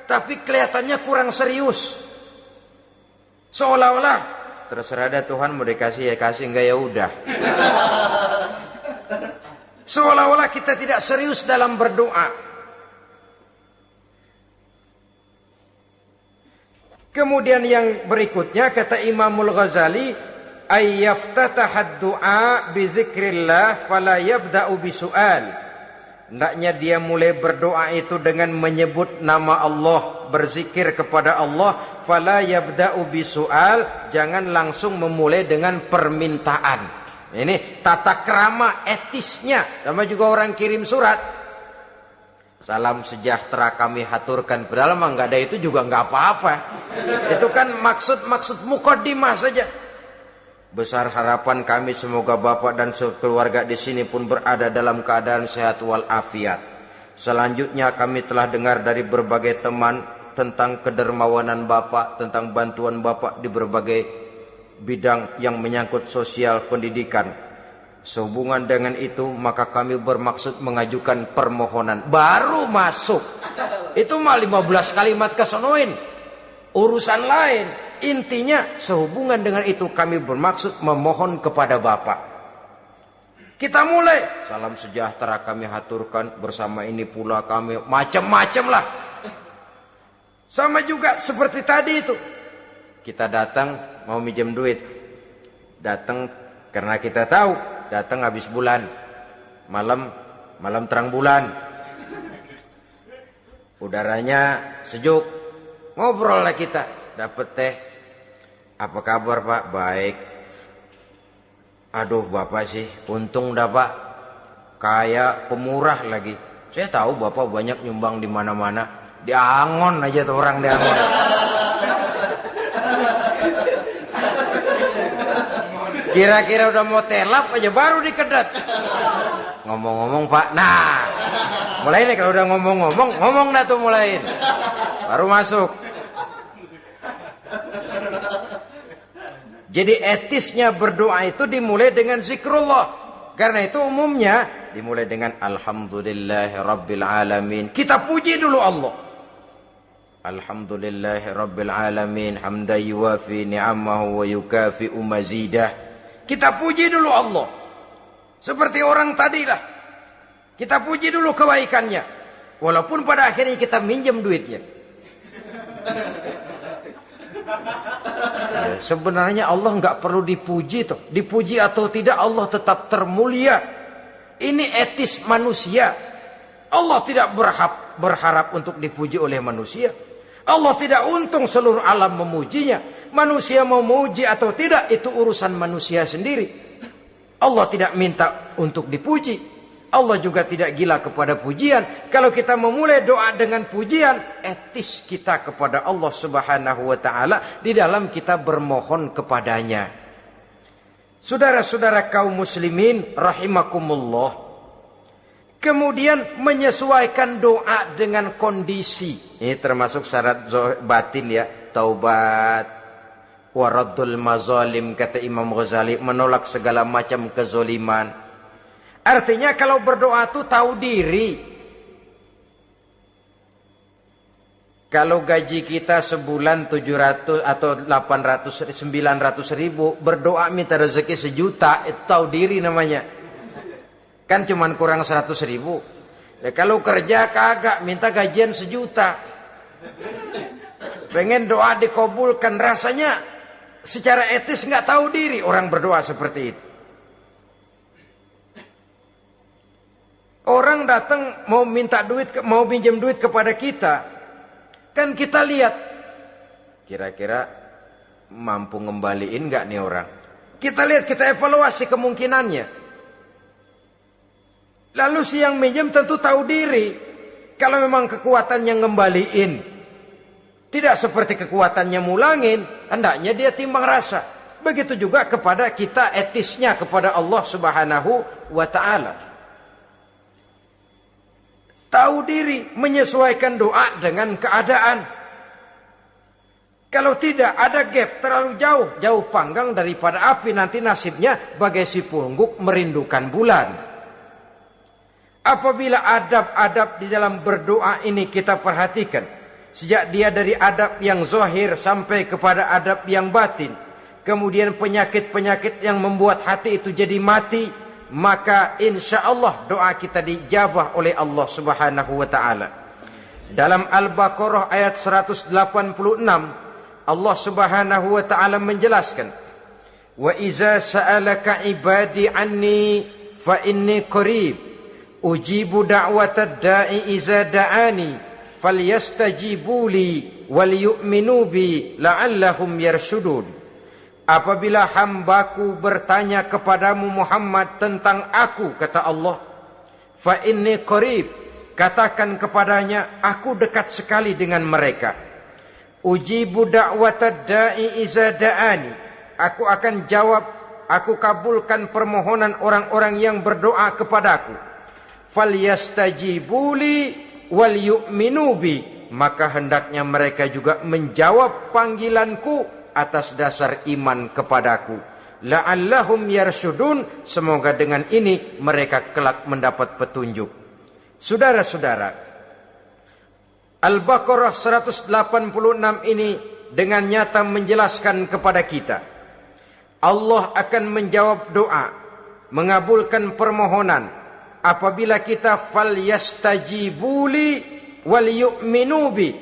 tapi kelihatannya kurang serius. Seolah-olah terserah dah Tuhan, mau dikasih ya kasih, enggak ya udah. Seolah-olah kita tidak serius dalam berdoa. Kemudian yang berikutnya kata Imamul Ghazali, ayyaftatahad du'a bi zikrillah fala yabda'u bisu'al. Hendaknya dia mulai berdoa itu dengan menyebut nama Allah, berzikir kepada Allah, fala yabda'u bisu'al, jangan langsung memulai dengan permintaan. Ini tata krama etisnya. Sama juga orang kirim surat, salam sejahtera kami haturkan, padahal mah nggak ada itu juga nggak apa-apa. Itu kan maksud mukaddimah saja. Besar harapan kami semoga Bapak dan sekeluarga di sini pun berada dalam keadaan sehat walafiat. Selanjutnya kami telah dengar dari berbagai teman tentang kedermawanan Bapak, tentang bantuan Bapak di berbagai bidang yang menyangkut sosial pendidikan. Sehubungan dengan itu maka kami bermaksud mengajukan permohonan. Baru masuk itu mah 15 kalimat kesonoin, urusan lain. Intinya sehubungan dengan itu kami bermaksud memohon kepada Bapak. Kita mulai. Salam sejahtera kami haturkan, bersama ini pula kami macam-macam lah. Sama juga seperti tadi itu. Kita datang mau minjem duit. Datang karena kita tahu datang habis bulan. Malam terang bulan. Udaranya sejuk. Ngobrol lah kita. Dapat teh. Apa kabar Pak? Baik. Aduh Bapak sih, untung dah Pak. Kayak pemurah lagi. Saya tahu Bapak banyak nyumbang di mana-mana. Di Angon aja tuh orang di Angon. Kira-kira udah mau telap aja baru dikedat. Ngomong-ngomong Pak. Nah, mulai nih kalau udah ngomong dah tuh mulain. Baru masuk. Jadi etisnya berdoa itu dimulai dengan zikrullah. Karena itu umumnya dimulai dengan Alhamdulillahirabbil alamin. Kita puji dulu Allah. Alhamdulillahirabbil alamin hamdan yuwafi ni'amahu wa yukafi'u mazidah. Kita puji dulu Allah. Seperti orang tadi lah. Kita puji dulu kebaikannya. Walaupun pada akhirnya kita minjem duitnya. Sebenarnya Allah nggak perlu dipuji toh. Dipuji atau tidak Allah tetap termulia. Ini etis manusia. Allah tidak berharap untuk dipuji oleh manusia. Allah tidak untung seluruh alam memujinya. Manusia mau memuji atau tidak itu urusan manusia sendiri. Allah tidak minta untuk dipuji. Allah juga tidak gila kepada pujian. Kalau kita memulai doa dengan pujian, etis kita kepada Allah Subhanahu wa taala di dalam kita bermohon kepadanya. Saudara-saudara kaum muslimin rahimakumullah. Kemudian menyesuaikan doa dengan kondisi. Ini termasuk syarat batin ya, taubat, waraddul mazalim kata Imam Ghazali, menolak segala macam kezoliman. Artinya kalau berdoa itu tahu diri. Kalau gaji kita sebulan 700 atau 800 900 ribu, berdoa minta rezeki 1 juta, itu tahu diri namanya. Kan cuman kurang 100 ribu. Ya, kalau kerja kagak minta gajian 1 juta. Pengen doa dikabulkan, rasanya secara etis nggak tahu diri orang berdoa seperti itu. Orang datang mau minta duit, mau pinjam duit kepada kita, kan kita lihat kira-kira mampu ngembaliin nggak nih orang. Kita lihat, kita evaluasi kemungkinannya. Lalu si yang minjem tentu tahu diri. Kalau memang kekuatannya ngembaliin tidak seperti kekuatannya mulangin, hendaknya dia timbang rasa. Begitu juga kepada kita etisnya kepada Allah Subhanahu wa taala. Tahu diri, menyesuaikan doa dengan keadaan. Kalau tidak ada gap terlalu jauh panggang daripada api, nanti nasibnya bagai si pungguk merindukan bulan. Apabila adab-adab di dalam berdoa ini kita perhatikan, sejak dia dari adab yang zahir sampai kepada adab yang batin, kemudian penyakit-penyakit yang membuat hati itu jadi mati, maka insya Allah doa kita dijabah oleh Allah Subhanahu wa taala. Dalam Al-Baqarah ayat 186 Allah Subhanahu wa taala menjelaskan, wa iza sa'alaka ibadi anni fa inni qarib ujibu da'watad da'i iza da'ani falyastajibu li wal yu'minu bi la'allahum yarshudun. Apabila hambaku bertanya kepadamu Muhammad tentang aku, kata Allah, fa inni qarib, katakan kepadanya, aku dekat sekali dengan mereka. Ujibu da'watad da'i iza da'ani, aku akan jawab aku kabulkan permohonan orang-orang yang berdoa kepadaku. Falyastajibuli wal yu'minu bi, maka hendaknya mereka juga menjawab panggilanku atas dasar iman kepadaku. La'allahum yarsyudun, semoga dengan ini mereka kelak mendapat petunjuk. Saudara-saudara, Al-Baqarah 186 ini dengan nyata menjelaskan kepada kita, Allah akan menjawab doa, mengabulkan permohonan apabila kita falyastajibuli wal yu'minu bi,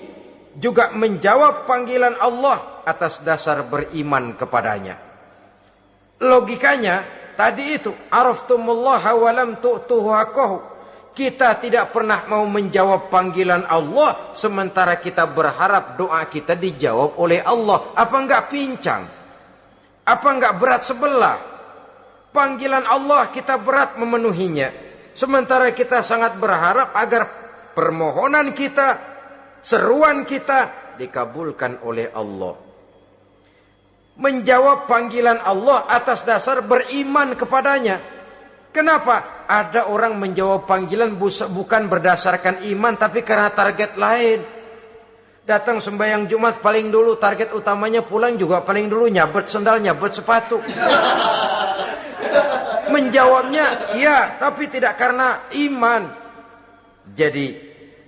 juga menjawab panggilan Allah atas dasar beriman kepadanya. Logikanya tadi itu, araftumullaha wa lam tu'tuhu haqqahu. Kita tidak pernah mau menjawab panggilan Allah sementara kita berharap doa kita dijawab oleh Allah. Apa enggak pincang? Apa enggak berat sebelah? Panggilan Allah kita berat memenuhinya, sementara kita sangat berharap agar permohonan kita, seruan kita dikabulkan oleh Allah. Menjawab panggilan Allah atas dasar beriman kepadanya. Kenapa? Ada orang menjawab panggilan bukan berdasarkan iman, tapi karena target lain. Datang sembahyang Jumat paling dulu, target utamanya pulang juga paling dulu nyabet sendal, nyabet sepatu. Menjawabnya iya, tapi tidak karena iman. Jadi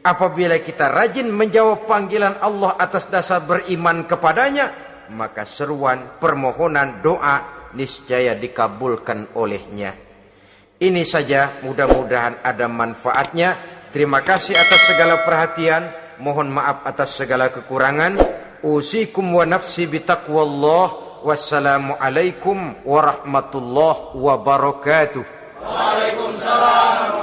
apabila kita rajin menjawab panggilan Allah atas dasar beriman kepadanya, maka seruan, permohonan, doa niscaya dikabulkan olehnya. Ini saja, mudah-mudahan ada manfaatnya. Terima kasih atas segala perhatian. Mohon maaf atas segala kekurangan. Usikum wa nafsi bitaqwallah. Wassalamualaikum warahmatullahi wabarakatuh. Waalaikumsalam.